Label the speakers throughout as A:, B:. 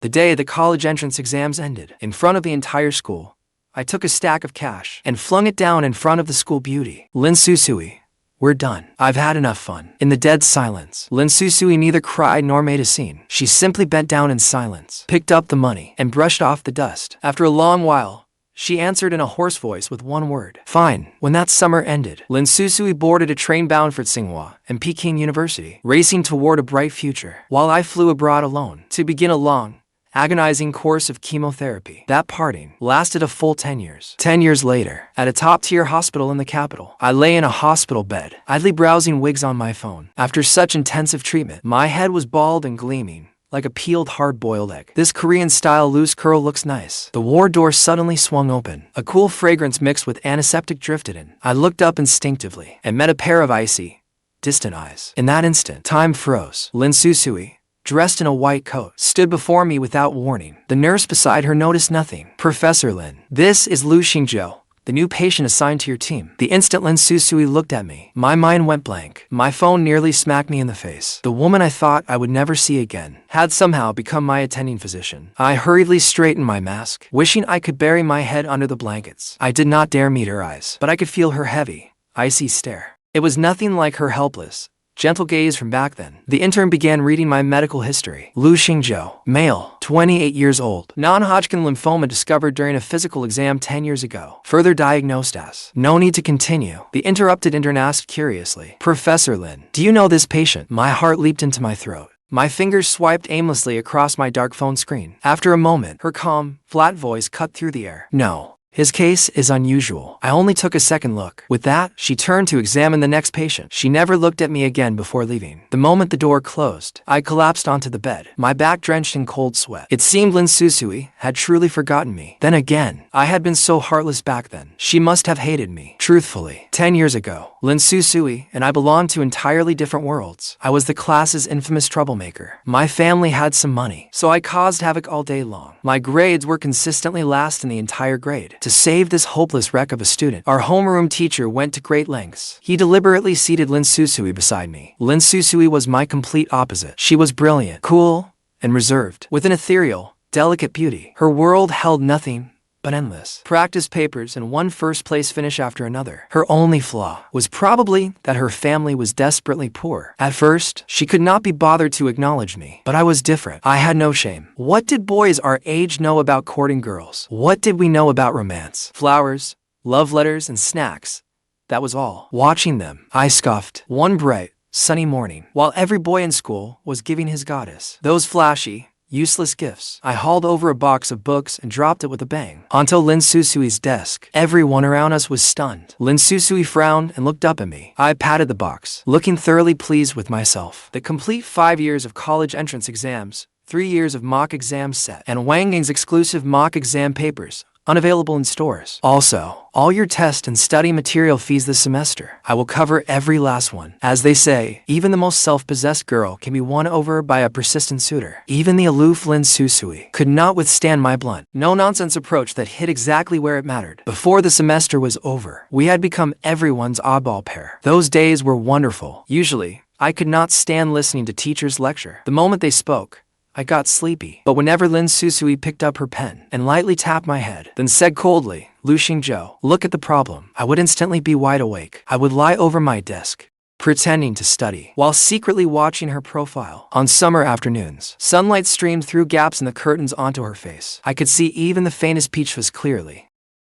A: The day the college entrance exams ended, in front of the entire school, I took a stack of cash and flung it down in front of the school beauty. Lin Suisui, we're done. I've had enough fun. In the dead silence, Lin Suisui neither cried nor made a scene. She simply bent down in silence, picked up the money, and brushed off the dust. After a long while, she answered in a hoarse voice with one word. Fine. When that summer ended, Lin Suisui boarded a train bound for Xingzhou and Peking University, racing toward a bright future, while I flew abroad alone to begin a long, agonizing course of chemotherapy. That parting lasted a full 10 years. 10 years later, at a top-tier hospital in the capital, I lay in a hospital bed, idly browsing wigs on my phone. After such intensive treatment, my head was bald and gleaming, like a peeled hard-boiled egg. This Korean-style loose curl looks nice. The ward door suddenly swung open. A cool fragrance mixed with antiseptic drifted in. I looked up instinctively and met a pair of icy, distant eyes. In that instant, time froze. Lin Suisui, dressed in a white coat, stood before me without warning. The nurse beside her noticed nothing. Professor Lin, this is Xingzhou, the new patient assigned to your team. The instant Lin Suisui looked at me, my mind went blank. My phone nearly smacked me in the face. The woman I thought I would never see again had somehow become my attending physician. I hurriedly straightened my mask, wishing I could bury my head under the blankets. I did not dare meet her eyes, but I could feel her heavy, icy stare. It was nothing like her helpless, gentle gaze from back then. The intern began reading my medical history. Xingzhou, male, 28 years old. Non-hodgkin lymphoma discovered during a physical exam 10 years ago. Further diagnosed as. No need to continue. The interrupted intern asked curiously. Professor Lin, do you know this patient? My heart leaped into my throat. My fingers swiped aimlessly across my dark phone screen. After a moment, her calm, flat voice cut through the air. No. His case is unusual. I only took a second look. With that, she turned to examine the next patient. She never looked at me again before leaving. The moment the door closed, I collapsed onto the bed, my back drenched in cold sweat. It seemed Lin Suisui had truly forgotten me. Then again, I had been so heartless back then. She must have hated me. Truthfully, 10 years ago, Lin Suisui and I belonged to entirely different worlds. I was the class's infamous troublemaker. My family had some money, so I caused havoc all day long. My grades were consistently last in the entire grade. To save this hopeless wreck of a student, our homeroom teacher went to great lengths. He deliberately seated Lin Suisui beside me. Lin Suisui was my complete opposite. She was brilliant, cool, and reserved, with an ethereal, delicate beauty. Her world held nothing but endless practice papers and one first-place finish after another. Her only flaw was probably that her family was desperately poor. At first, she could not be bothered to acknowledge me, but I was different. I had no shame. What did boys our age know about courting girls? What did we know about romance? Flowers, love letters, and snacks. That was all. Watching them, I scoffed. One bright, sunny morning, while every boy in school was giving his goddess those flashy, useless gifts, I hauled over a box of books and dropped it with a bang onto Lin Suisui's desk. Everyone around us was stunned. Lin Suisui frowned and looked up at me. I patted the box, looking thoroughly pleased with myself. The complete 5 years of college entrance exams, 3 years of mock exam set, and Wang Ying's exclusive mock exam papers, unavailable in stores. Also, all your test and study material fees this semester. I will cover every last one. As they say, even the most self-possessed girl can be won over by a persistent suitor. Even the aloof Lin Suisui could not withstand my blunt, no-nonsense approach that hit exactly where it mattered. Before the semester was over, we had become everyone's oddball pair. Those days were wonderful. Usually, I could not stand listening to teachers lecture. The moment they spoke, I got sleepy. But whenever Lin Suisui picked up her pen and lightly tapped my head, then said coldly, Xingzhou, look at the problem, I would instantly be wide awake. I would lie over my desk, pretending to study, while secretly watching her profile. On summer afternoons, sunlight streamed through gaps in the curtains onto her face. I could see even the faintest peach fuzz clearly.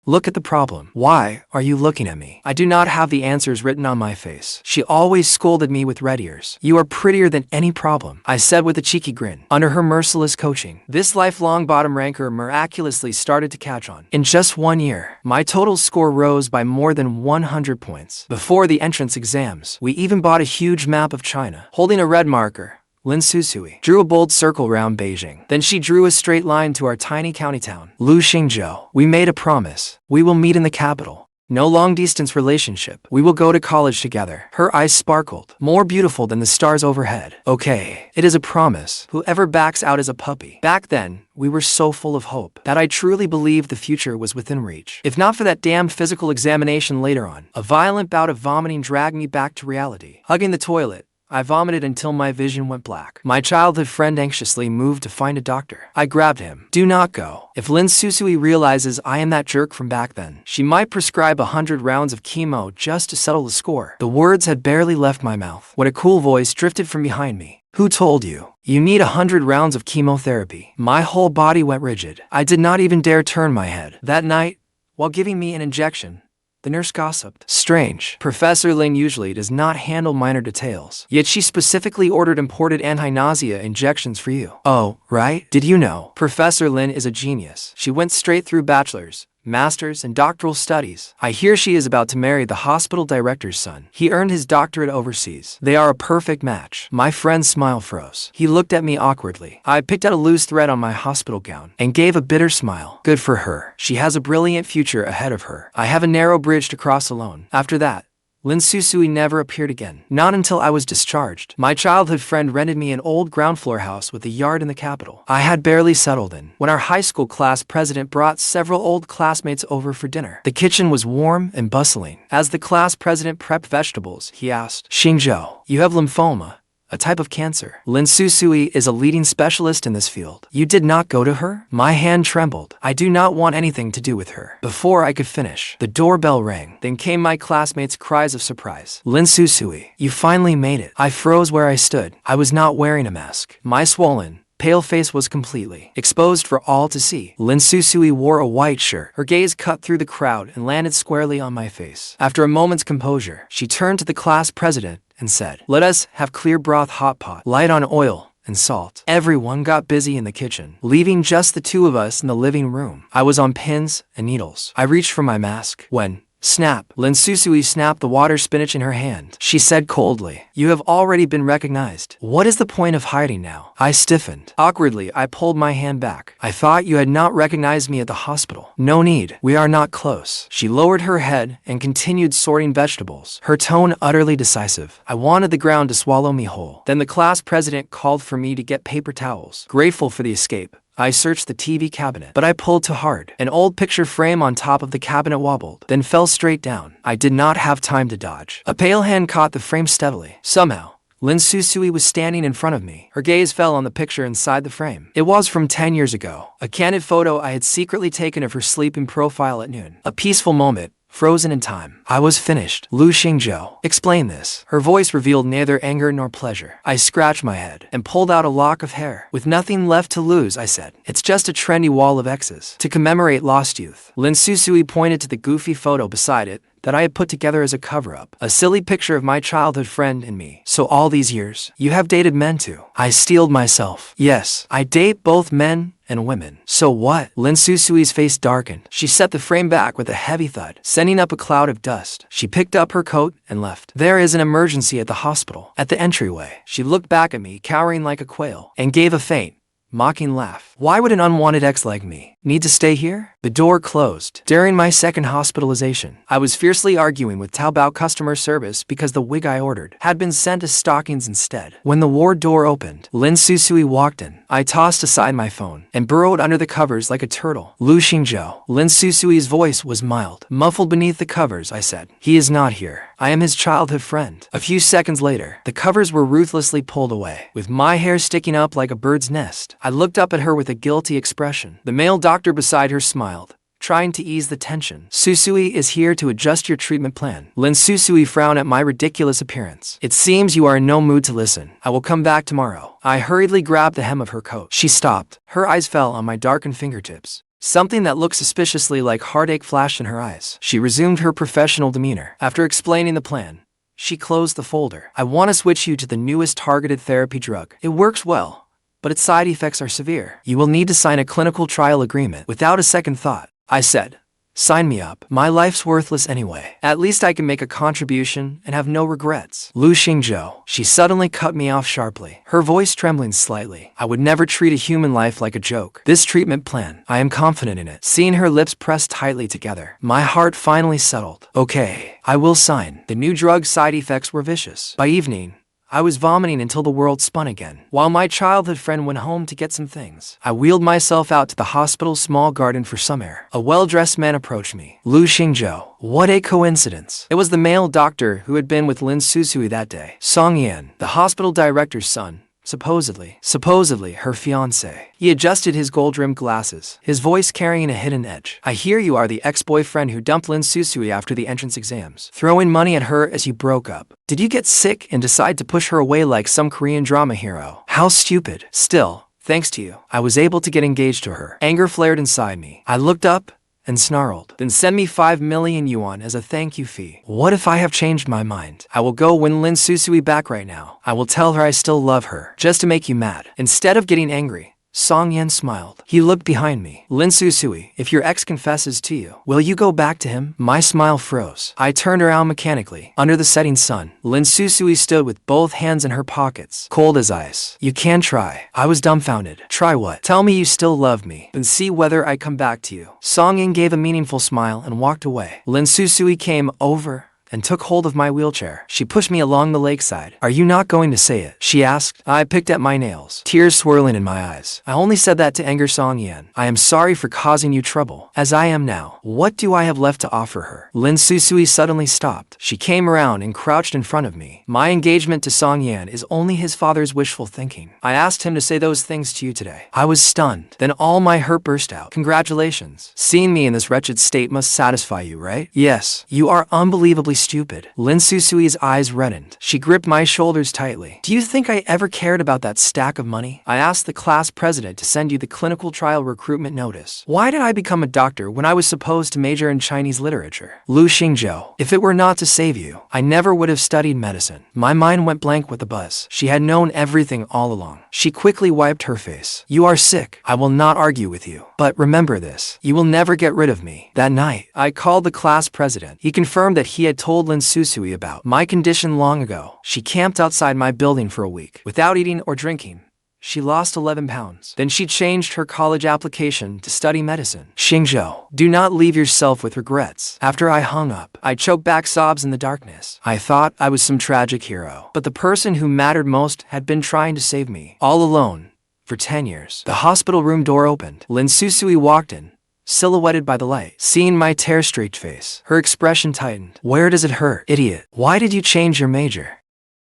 A: Look at the problem. Why are you looking at me? I do not have the answers written on my face. She always scolded me with red ears. You are prettier than any problem, I said with a cheeky grin. Under her merciless coaching, this lifelong bottom ranker miraculously started to catch on. In just 1 year, my total score rose by more than 100 points. Before the entrance exams, we even bought a huge map of China. Holding a red marker, Lin Suisui drew a bold circle round Beijing. Then she drew a straight line to our tiny county town, Xingzhou. We made a promise. We will meet in the capital. No long-distance relationship. We will go to college together. Her eyes sparkled, more beautiful than the stars overhead. Okay, it is a promise. Whoever backs out is a puppy. Back then, we were so full of hope that I truly believed the future was within reach. If not for that damn physical examination later on, a violent bout of vomiting dragged me back to reality. Hugging the toilet, I vomited until my vision went black. My childhood friend anxiously moved to find a doctor. I grabbed him. Do not go. If Lin Suisui realizes I am that jerk from back then, she might prescribe 100 rounds of chemo just to settle the score. The words had barely left my mouth when a cool voice drifted from behind me. Who told you? You need 100 rounds of chemotherapy. My whole body went rigid. I did not even dare turn my head. That night, while giving me an injection, the nurse gossiped. Strange. Professor Lin usually does not handle minor details, yet she specifically ordered imported anti-nausea injections for you. Oh, right? Did you know? Professor Lin is a genius. She went straight through bachelor's, master's, and doctoral studies. I hear she is about to marry the hospital director's son. He earned his doctorate overseas. They are a perfect match. My friend's smile froze. He looked at me awkwardly. I picked out a loose thread on my hospital gown and gave a bitter smile. Good for her. She has a brilliant future ahead of her. I have a narrow bridge to cross alone. After that, Lin Suisui never appeared again. Not until I was discharged. My childhood friend rented me an old ground floor house with a yard in the capital. I had barely settled in when our high school class president brought several old classmates over for dinner. The kitchen was warm and bustling. As the class president prepped vegetables, he asked, Xingzhou, you have lymphoma, a type of cancer. Lin Suisui is a leading specialist in this field. You did not go to her? My hand trembled. I do not want anything to do with her. Before I could finish, the doorbell rang. Then came my classmates' cries of surprise. Lin Suisui, you finally made it. I froze where I stood. I was not wearing a mask. My swollen, pale face was completely exposed for all to see. Lin Suisui wore a white shirt. Her gaze cut through the crowd and landed squarely on my face. After a moment's composure, she turned to the class president and said, let us have clear broth hot pot, light on oil and salt. Everyone got busy in the kitchen, leaving just the two of us in the living room. I was on pins and needles. I reached for my mask when, snap, Lin Suisui snapped the water spinach in her hand. She said coldly, you have already been recognized. What is the point of hiding now? I stiffened. Awkwardly, I pulled my hand back. I thought you had not recognized me at the hospital. No need. We are not close. She lowered her head and continued sorting vegetables, her tone utterly decisive. I wanted the ground to swallow me whole. Then the class president called for me to get paper towels. Grateful for the escape, I searched the TV cabinet, but I pulled too hard. An old picture frame on top of the cabinet wobbled, then fell straight down. I did not have time to dodge. A pale hand caught the frame steadily. Somehow, Lin Suisui was standing in front of me. Her gaze fell on the picture inside the frame. It was from 10 years ago, a candid photo I had secretly taken of her sleeping profile at noon. A peaceful moment, frozen in time. I was finished. Lu Xingzhou, explain this. Her voice revealed neither anger nor pleasure. I scratched my head and pulled out a lock of hair. With nothing left to lose, I said, it's just a trendy wall of X's to commemorate lost youth. Lin Suisui pointed to the goofy photo beside it that I had put together as a cover-up. A silly picture of my childhood friend and me. So all these years, you have dated men too? I steeled myself. Yes, I date both men and women. So what? Lin Suisui's face darkened. She set the frame back with a heavy thud, sending up a cloud of dust. She picked up her coat and left. There is an emergency at the hospital. At the entryway, she looked back at me, cowering like a quail, and gave a faint, mocking laugh. Why would an unwanted ex like me need to stay here? The door closed. During my second hospitalization, I was fiercely arguing with Taobao customer service because the wig I ordered had been sent as stockings instead. When the ward door opened, Lin Suisui walked in. I tossed aside my phone and burrowed under the covers like a turtle. Lu Xingzhou. Lin Suisui's voice was mild. Muffled beneath the covers, I said, he is not here. I am his childhood friend. A few seconds later, the covers were ruthlessly pulled away, with my hair sticking up like a bird's nest. I looked up at her with a guilty expression. The male doctor beside her smiled, trying to ease the tension. Suisui is here to adjust your treatment plan. Lin Suisui frowned at my ridiculous appearance. It seems you are in no mood to listen. I will come back tomorrow. I hurriedly grabbed the hem of her coat. She stopped. Her eyes fell on my darkened fingertips. Something that looked suspiciously like heartache flashed in her eyes. She resumed her professional demeanor. After explaining the plan, she closed the folder. I want to switch you to the newest targeted therapy drug. It works well, but its side effects are severe. You will need to sign a clinical trial agreement. Without a second thought, I said, sign me up. My life's worthless anyway. At least I can make a contribution and have no regrets. Lu Xingzhou. She suddenly cut me off sharply, her voice trembling slightly. I would never treat a human life like a joke. This treatment plan, I am confident in it. Seeing her lips pressed tightly together, my heart finally settled. Okay, I will sign. The new drug's side effects were vicious. By evening, I was vomiting until the world spun again. While my childhood friend went home to get some things, I wheeled myself out to the hospital's small garden for some air. A well-dressed man approached me. Xingzhou. What a coincidence. It was the male doctor who had been with Lin Suisui that day. Song Yan, the hospital director's son. Supposedly her fiancé. He adjusted his gold-rimmed glasses, his voice carrying a hidden edge. I hear you are the ex-boyfriend who dumped Lin Suisui after the entrance exams, throwing money at her as you broke up. Did you get sick and decide to push her away like some Korean drama hero? How stupid. Still, thanks to you, I was able to get engaged to her. Anger flared inside me. I looked up and snarled. Then send me 5 million yuan as a thank you fee. What if I have changed my mind? I will go win Lin Suisui back right now. I will tell her I still love her, just to make you mad. Instead of getting angry, Song Yan smiled. He looked behind me. Lin Suisui, if your ex confesses to you, will you go back to him? My smile froze. I turned around mechanically. Under the setting sun, Lin Suisui stood with both hands in her pockets, cold as ice. You can try. I was dumbfounded. Try what? Tell me you still love me, then see whether I come back to you. Song Yan gave a meaningful smile and walked away. Lin Suisui came over and took hold of my wheelchair. She pushed me along the lakeside. Are you not going to say it? She asked. I picked at my nails, tears swirling in my eyes. I only said that to anger Song Yan. I am sorry for causing you trouble, as I am now. What do I have left to offer her? Lin Suisui suddenly stopped. She came around and crouched in front of me. My engagement to Song Yan is only his father's wishful thinking. I asked him to say those things to you today. I was stunned. Then all my hurt burst out. Congratulations. Seeing me in this wretched state must satisfy you, right? Yes. You are unbelievably stupid. Lin Suisui's eyes reddened. She gripped my shoulders tightly. Do you think I ever cared about that stack of money? I asked the class president to send you the clinical trial recruitment notice. Why did I become a doctor when I was supposed to major in Chinese literature? Xingzhou, if it were not to save you, I never would have studied medicine. My mind went blank with a buzz. She had known everything all along. She quickly wiped her face. You are sick. I will not argue with you. But remember this. You will never get rid of me. That night, I called the class president. He confirmed that he had told Lin Suisui about my condition long ago. She camped outside my building for a week, without eating or drinking. She lost 11 pounds. Then she changed her college application to study medicine. Xingzhou, do not leave yourself with regrets. After I hung up, I choked back sobs in the darkness. I thought I was some tragic hero. But the person who mattered most had been trying to save me, all alone, for 10 years. The hospital room door opened. Lin Suisui walked in, silhouetted by the light. Seeing my tear-streaked face, her expression tightened. Where does it hurt? Idiot. Why did you change your major?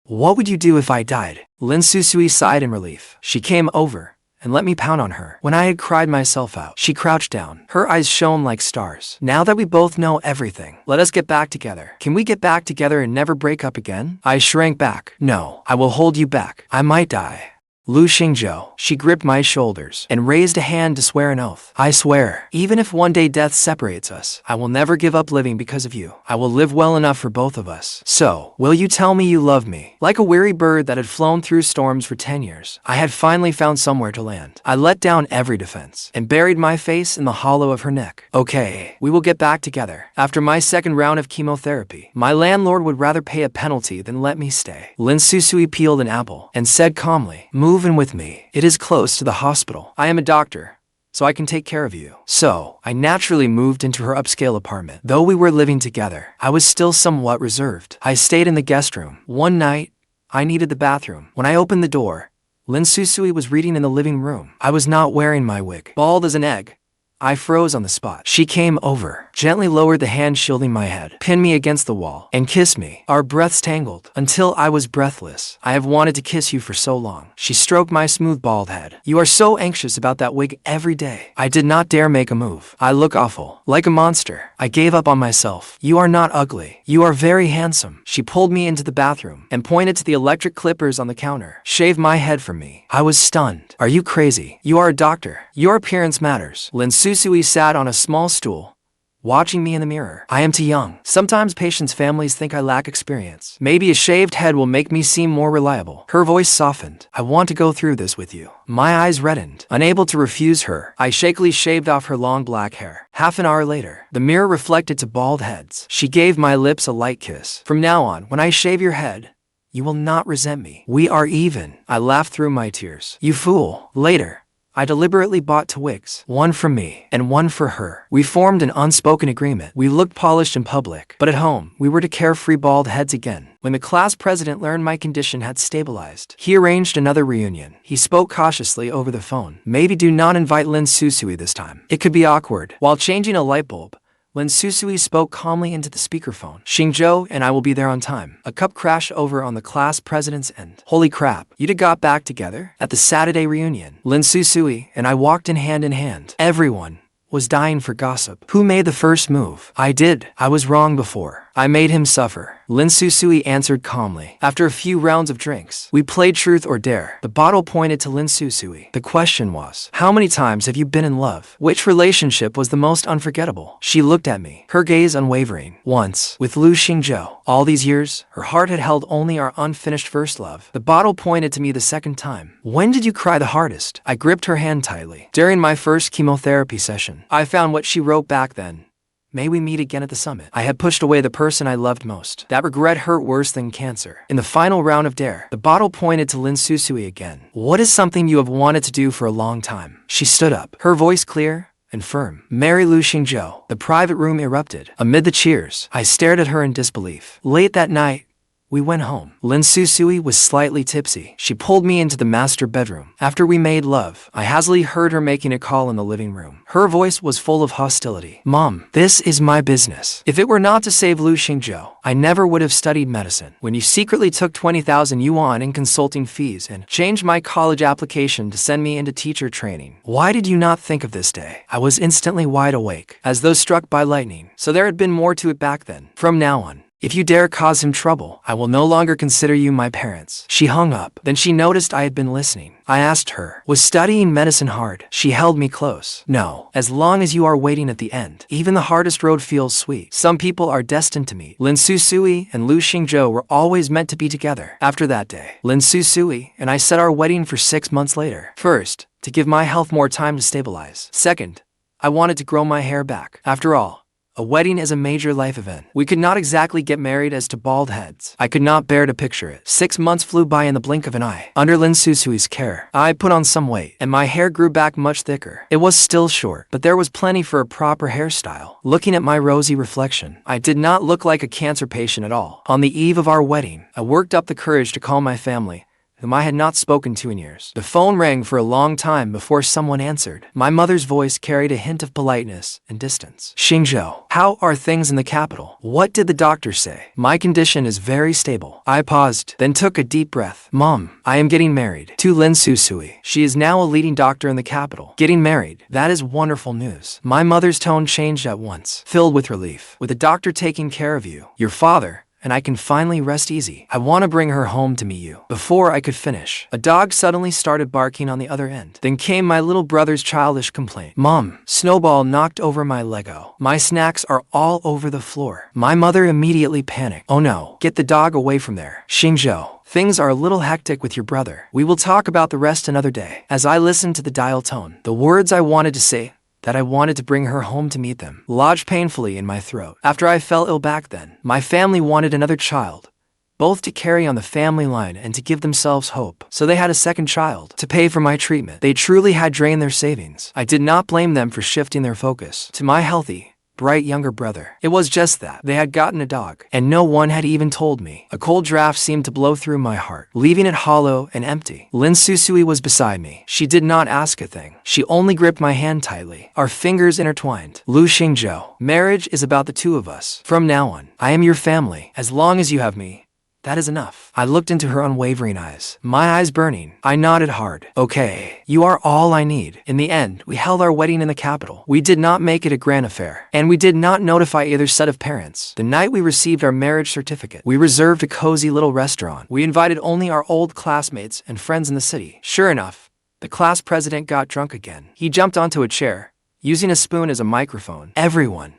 A: What would you do if I died? Lin Suisui sighed in relief. She came over and let me pound on her. When I had cried myself out, she crouched down. Her eyes shone like stars. Now that we both know everything, let us get back together. Can we get back together and never break up again? I shrank back. No, I will hold you back. I might die. Xingzhou. She gripped my shoulders and raised a hand to swear an oath. I swear, even if one day death separates us, I will never give up living because of you. I will live well enough for both of us. So, will you tell me you love me? Like a weary bird that had flown through storms for 10 years, I had finally found somewhere to land. I let down every defense and buried my face in the hollow of her neck. Okay, we will get back together. After my second round of chemotherapy, my landlord would rather pay a penalty than let me stay. Lin Suisui peeled an apple and said calmly, move in with me. It is close to the hospital. I am a doctor, so I can take care of you. So, I naturally moved into her upscale apartment. Though we were living together, I was still somewhat reserved. I stayed in the guest room. One night, I needed the bathroom. When I opened the door, Lin Suisui was reading in the living room. I was not wearing my wig. Bald as an egg, I froze on the spot. She came over, gently lowered the hand shielding my head, pinned me against the wall, and kissed me. Our breaths tangled until I was breathless. I have wanted to kiss you for so long. She stroked my smooth bald head. You are so anxious about that wig every day. I did not dare make a move. I look awful, like a monster. I gave up on myself. You are not ugly. You are very handsome. She pulled me into the bathroom and pointed to the electric clippers on the counter. Shave my head for me. I was stunned. Are you crazy? You are a doctor. Your appearance matters. Lin Suisui sat on a small stool, watching me in the mirror. I am too young. Sometimes patients' families think I lack experience. Maybe a shaved head will make me seem more reliable. Her voice softened. I want to go through this with you. My eyes reddened. Unable to refuse her, I shakily shaved off her long black hair. Half an hour later, the mirror reflected to bald heads. She gave my lips a light kiss. From now on, when I shave your head, you will not resent me. We are even. I laughed through my tears. You fool. Later, I deliberately bought 2 wigs, one for me and one for her. We formed an unspoken agreement. We looked polished in public, but at home, we were to carefree bald heads again. When the class president learned my condition had stabilized, he arranged another reunion. He spoke cautiously over the phone. Maybe do not invite Lin Suisui this time. It could be awkward. While changing a light bulb, Lin Suisui spoke calmly into the speakerphone. Xingzhou and I will be there on time. A cup crashed over on the class president's end. Holy crap, you'd have got back together? At the Saturday reunion, Lin Suisui and I walked in hand. Everyone was dying for gossip. Who made the first move? I did. I was wrong before. I made him suffer. Lin Suisui answered calmly. After a few rounds of drinks, we played truth or dare. The bottle pointed to Lin Suisui. The question was, how many times have you been in love? Which relationship was the most unforgettable? She looked at me, her gaze unwavering. Once, with Lu Xingzhou. All these years, her heart had held only our unfinished first love. The bottle pointed to me the second time. When did you cry the hardest? I gripped her hand tightly. During my first chemotherapy session, I found what she wrote back then. May we meet again at the summit. I had pushed away the person I loved most. That regret hurt worse than cancer. In the final round of dare, the bottle pointed to Lin Suisui again. What is something you have wanted to do for a long time? She stood up, her voice clear and firm. Marry Lu Xingzhou. The private room erupted. Amid the cheers, I stared at her in disbelief. Late that night, we went home. Lin Suisui was slightly tipsy. She pulled me into the master bedroom. After we made love, I hazily heard her making a call in the living room. Her voice was full of hostility. Mom, this is my business. If it were not to save Lu Xingzhou, I never would have studied medicine. When you secretly took 20,000 yuan in consulting fees and changed my college application to send me into teacher training, why did you not think of this day? I was instantly wide awake, as though struck by lightning. So there had been more to it back then. From now on, if you dare cause him trouble, I will no longer consider you my parents. She hung up. Then she noticed I had been listening. I asked her, was studying medicine hard? She held me close. No, as long as you are waiting at the end. Even the hardest road feels sweet. Some people are destined to meet. Lin Suisui and Lu Xingzhou were always meant to be together. After that day, Lin Suisui and I set our wedding for 6 months later. First, to give my health more time to stabilize. Second, I wanted to grow my hair back. After all, a wedding is a major life event. We could not exactly get married as to bald heads. I could not bear to picture it. 6 months flew by in the blink of an eye. Under Lin Suisui's care, I put on some weight, and my hair grew back much thicker. It was still short, but there was plenty for a proper hairstyle. Looking at my rosy reflection, I did not look like a cancer patient at all. On the eve of our wedding, I worked up the courage to call my family, whom I had not spoken to in years. The phone rang for a long time before someone answered. My mother's voice carried a hint of politeness and distance. Xingzhou, how are things in the capital? What did the doctor say? My condition is very stable. I paused, then took a deep breath. Mom, I am getting married to Lin Suisui. She is now a leading doctor in the capital. Getting married, that is wonderful news. My mother's tone changed at once, filled with relief. With a doctor taking care of you, your father, and I can finally rest easy. I want to bring her home to meet you. Before I could finish, a dog suddenly started barking on the other end. Then came my little brother's childish complaint. Mom, Snowball knocked over my Lego. My snacks are all over the floor. My mother immediately panicked. Oh no, get the dog away from there. Xingzhou, things are a little hectic with your brother. We will talk about the rest another day. As I listened to the dial tone, the words I wanted to say, that I wanted to bring her home to meet them, lodged painfully in my throat. After I fell ill back then, my family wanted another child, both to carry on the family line and to give themselves hope. So they had a second child to pay for my treatment. They truly had drained their savings. I did not blame them for shifting their focus to my healthy, bright younger brother. It was just that they had gotten a dog, and no one had even told me. A cold draft seemed to blow through my heart, leaving it hollow and empty. Lin Suisui was beside me. She did not ask a thing. She only gripped my hand tightly, our fingers intertwined. Lu Xingzhou, marriage is about the two of us. From now on, I am your family. As long as you have me, that is enough. I looked into her unwavering eyes, my eyes burning. I nodded hard. Okay, you are all I need. In the end, we held our wedding in the capital. We did not make it a grand affair, and we did not notify either set of parents. The night we received our marriage certificate, we reserved a cozy little restaurant. We invited only our old classmates and friends in the city. Sure enough, the class president got drunk again. He jumped onto a chair, using a spoon as a microphone. Everyone,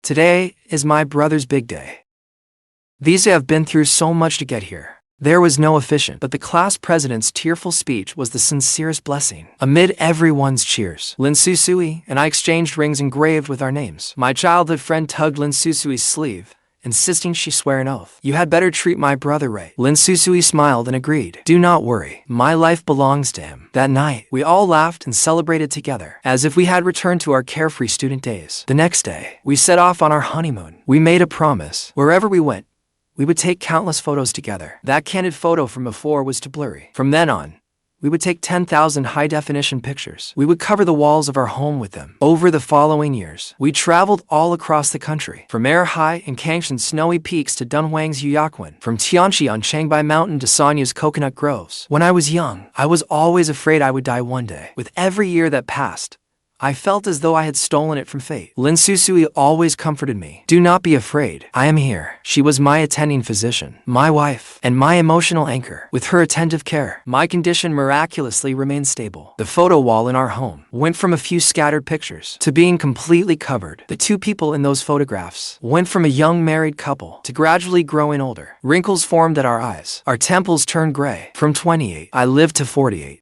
A: today is my brother's big day. These have been through so much to get here. There was no officiant, but the class president's tearful speech was the sincerest blessing. Amid everyone's cheers, Lin Suisui and I exchanged rings engraved with our names. My childhood friend tugged Lin Suisui's sleeve, insisting she swear an oath. You had better treat my brother right. Lin Suisui smiled and agreed. Do not worry, my life belongs to him. That night, we all laughed and celebrated together, as if we had returned to our carefree student days. The next day, we set off on our honeymoon. We made a promise. Wherever we went, we would take countless photos together. That candid photo from before was too blurry. From then on, we would take 10,000 high-definition pictures. We would cover the walls of our home with them. Over the following years, we traveled all across the country, from Erhai and Kangshan's snowy peaks to Dunhuang's Yuyaquan, from Tianchi on Changbai Mountain to Sanya's coconut groves. When I was young, I was always afraid I would die one day. With every year that passed, I felt as though I had stolen it from fate. Lin Suisui always comforted me. Do not be afraid. I am here. She was my attending physician, my wife, and my emotional anchor. With her attentive care, my condition miraculously remained stable. The photo wall in our home went from a few scattered pictures to being completely covered. The two people in those photographs went from a young married couple to gradually growing older. Wrinkles formed at our eyes. Our temples turned gray. From 28, I lived to 48.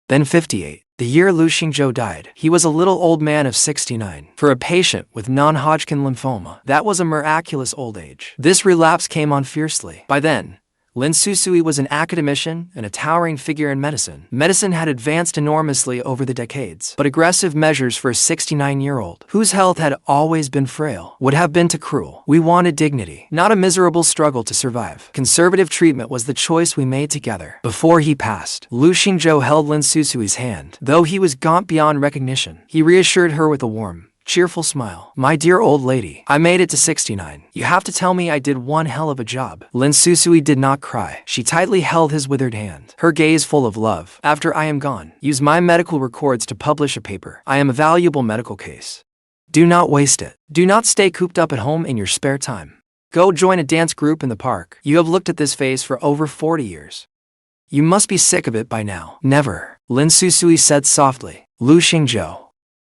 A: Then 58. The year Lu Xingzhou died, he was a little old man of 69. For a patient with non-hodgkin lymphoma, that was a miraculous old age. This relapse came on fiercely. By then, Lin Suisui was an academician and a towering figure in medicine. Medicine had advanced enormously over the decades, but aggressive measures for a 69-year-old, whose health had always been frail, would have been too cruel. We wanted dignity, not a miserable struggle to survive. Conservative treatment was the choice we made together. Before he passed, Lu Xingzhou held Lin Suisui's hand. Though he was gaunt beyond recognition, he reassured her with a warm, cheerful smile. My dear old lady, I made it to 69. You have to tell me I did one hell of a job. Lin Suisui did not cry. She tightly held his withered hand, her gaze full of love. After I am gone, use my medical records to publish a paper. I am a valuable medical case. Do not waste it. Do not stay cooped up at home in your spare time. Go join a dance group in the park. You have looked at this face for over 40 years. You must be sick of it by now. Never, Lin Suisui said softly. Lu Xingzhou.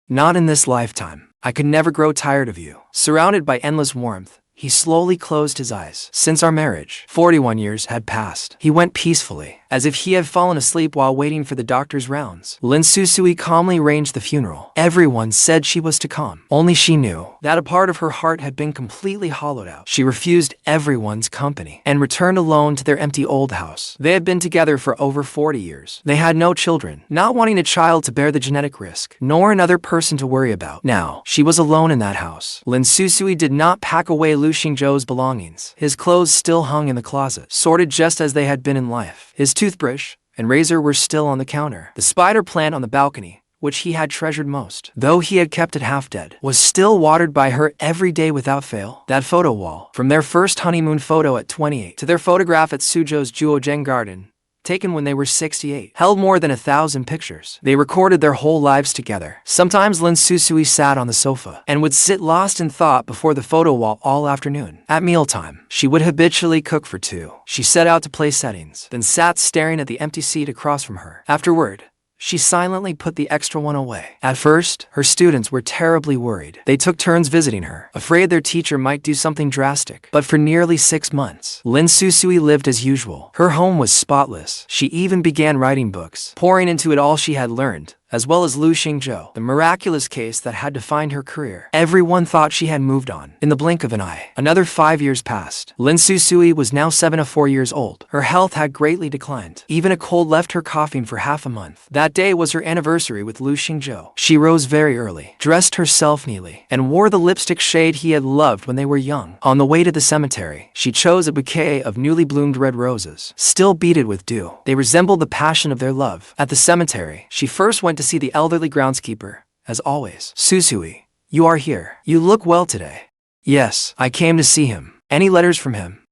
A: Not in this lifetime. I could never grow tired of you. Surrounded by endless warmth, he slowly closed his eyes. Since our marriage, 41 years had passed. He went peacefully, as if he had fallen asleep while waiting for the doctor's rounds. Lin Suisui calmly arranged the funeral. Everyone said she was to come. Only she knew that a part of her heart had been completely hollowed out. She refused everyone's company and returned alone to their empty old house. They had been together for over 40 years. They had no children, not wanting a child to bear the genetic risk, nor another person to worry about. Now, she was alone in that house. Lin Suisui did not pack away Lu Xingzhou's belongings. His clothes still hung in the closet, sorted just as they had been in life. His toothbrush and razor were still on the counter. The spider plant on the balcony, which he had treasured most, though he had kept it half dead, was still watered by her every day without fail. That photo wall, from their first honeymoon photo at 28 to their photograph at Suzhou's Juozheng garden, taken when they were 68, held more than 1,000 pictures. They recorded their whole lives together. Sometimes Lin Suisui sat on the sofa and would sit lost in thought before the photo wall all afternoon. At mealtime, she would habitually cook for two. She set out to play settings, then sat staring at the empty seat across from her. Afterward, she silently put the extra one away. At first, her students were terribly worried. They took turns visiting her, afraid their teacher might do something drastic. But for nearly 6 months, Lin Suisui lived as usual. Her home was spotless. She even began writing books, pouring into it all she had learned, as well as Lu Xingzhou, the miraculous case that had defined her career. Everyone thought she had moved on. In the blink of an eye, another 5 years passed. Lin Suisui was now 74 years old. Her health had greatly declined. Even a cold left her coughing for half a month. That day was her anniversary with Lu Xingzhou. She rose very early, dressed herself neatly, and wore the lipstick shade he had loved when they were young. On the way to the cemetery, she chose a bouquet of newly bloomed red roses, still beaded with dew. They resembled the passion of their love. At the cemetery, she first went to see the elderly groundskeeper, as always. Suisui, you are here. You look well today. Yes, I came to see him. Any letters from him?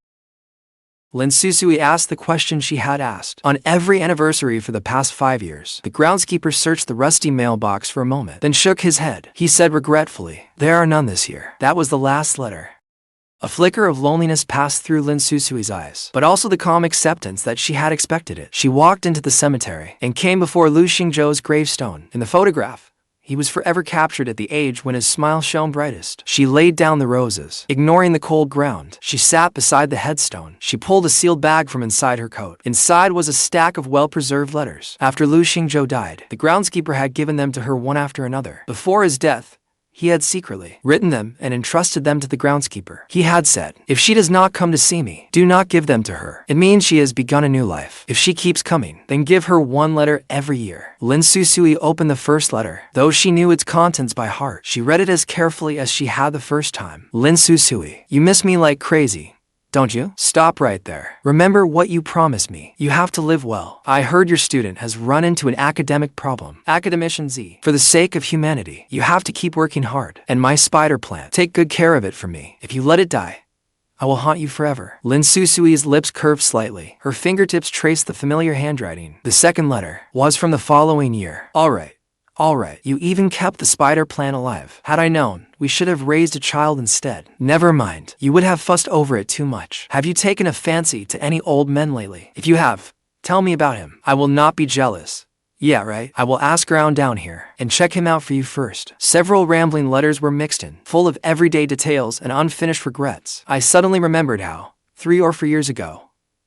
A: Lin Suisui asked the question she had asked on every anniversary for the past 5 years. The groundskeeper searched the rusty mailbox for a moment, then shook his head. He said regretfully, "There are none this year." That was the last letter. A flicker of loneliness passed through Lin Suisui's eyes, but also the calm acceptance that she had expected it. She walked into the cemetery and came before Lu Xingzhou's gravestone. In the photograph, he was forever captured at the age when his smile shone brightest. She laid down the roses, ignoring the cold ground. She sat beside the headstone. She pulled a sealed bag from inside her coat. Inside was a stack of well-preserved letters. After Lu Xingzhou died, the groundskeeper had given them to her one after another. Before his death, He had secretly written them and entrusted them to the groundskeeper. He had said, "If she does not come to see me, do not give them to her. It means she has begun a new life. If she keeps coming, then give her one letter every year." Lin Suisui opened the first letter. Though she knew its contents by heart, she read it as carefully as she had the first time. "Lin Suisui, you miss me like crazy, don't you? Stop right there. Remember what you promised me. You have to live well. I heard your student has run into an academic problem. Academician Z. For the sake of humanity, you have to keep working hard. And my spider plant, take good care of it for me. If you let it die, I will haunt you forever." Lin Suisui's lips curved slightly. Her fingertips traced the familiar handwriting. The second letter was from the following year. All right, you even kept the spider plant alive. Had I known, we should have raised a child instead. Never mind, you would have fussed over it too much. Have you taken a fancy to any old men lately? If you have, tell me about him. I will not be jealous. Yeah, right. I will ask around down here and check him out for you first. Several rambling letters were mixed in, full of everyday details and unfinished regrets. I suddenly remembered how, 3 or 4 years ago,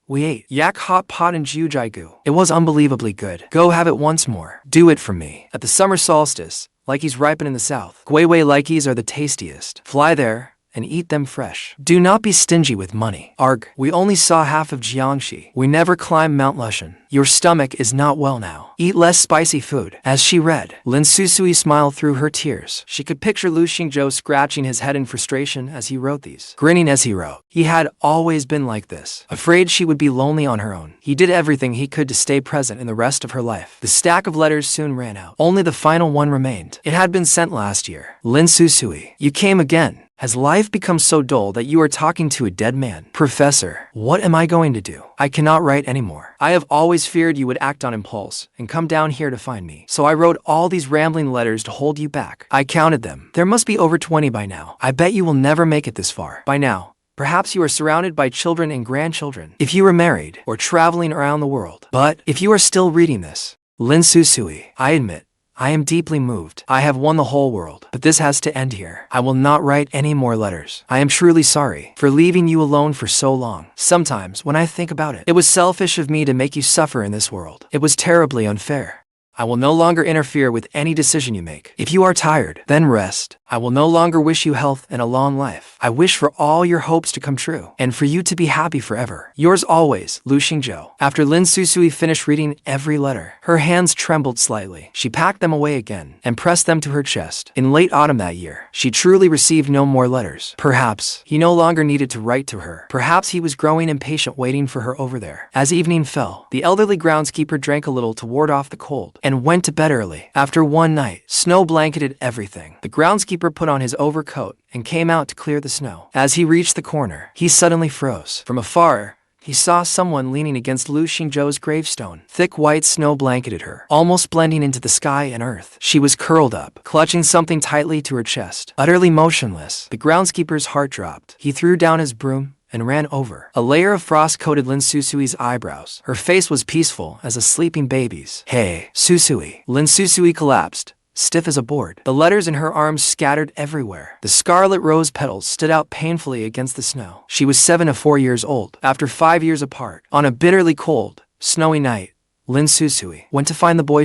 A: we ate yak hot pot in Jiujaigu. It was unbelievably good. Go have it once more. Do it for me. At the summer solstice, likes ripen in the south. Guiwei likes are the tastiest. Fly there and eat them fresh. Do not be stingy with money. Arg, we only saw half of Jiangxi. We never climbed Mount Lushan. Your stomach is not well now. Eat less spicy food." As she read, Lin Suisui smiled through her tears. She could picture Lu Xingzhou scratching his head in frustration as he wrote these, grinning as he wrote. He had always been like this, afraid she would be lonely on her own. He did everything he could to stay present in the rest of her life. The stack of letters soon ran out. Only the final one remained. It had been sent last year. "Lin Suisui, you came again. Has life become so dull that you are talking to a dead man? Professor, what am I going to do? I cannot write anymore. I have always feared you would act on impulse and come down here to find me. So I wrote all these rambling letters to hold you back. I counted them. There must be over 20 by now. I bet you will never make it this far. By now, perhaps you are surrounded by children and grandchildren. If you are married or traveling around the world. But if you are still reading this, Lin Suisui, I admit, I am deeply moved. I have won the whole world, but this has to end here. I will not write any more letters. I am truly sorry for leaving you alone for so long. Sometimes, when I think about it, it was selfish of me to make you suffer in this world. It was terribly unfair. I will no longer interfere with any decision you make. If you are tired, then rest. I will no longer wish you health and a long life. I wish for all your hopes to come true, and for you to be happy forever. Yours always, Lu Xingzhou." After Lin Suisui finished reading every letter, her hands trembled slightly. She packed them away again, and pressed them to her chest. In late autumn that year, she truly received no more letters. Perhaps he no longer needed to write to her. Perhaps he was growing impatient waiting for her over there. As evening fell, the elderly groundskeeper drank a little to ward off the cold, and went to bed early. After one night, snow blanketed everything. The groundskeeper put on his overcoat and came out to clear the snow. As he reached the corner, he suddenly froze. From afar, he saw someone leaning against Lu Xingzhou's gravestone. Thick white snow blanketed her, almost blending into the sky and earth. She was curled up, clutching something tightly to her chest, utterly motionless. The groundskeeper's heart dropped. He threw down his broom and ran over. A layer of frost coated Lin Suisui's eyebrows. Her face was peaceful as a sleeping baby's. "Hey, Suisui." Lin Suisui collapsed, stiff as a board. The letters in her arms scattered everywhere. The scarlet rose petals stood out painfully against the snow. She was 7 to 4 years old. After 5 years apart, on a bitterly cold, snowy night, Lin Suisui went to find the boy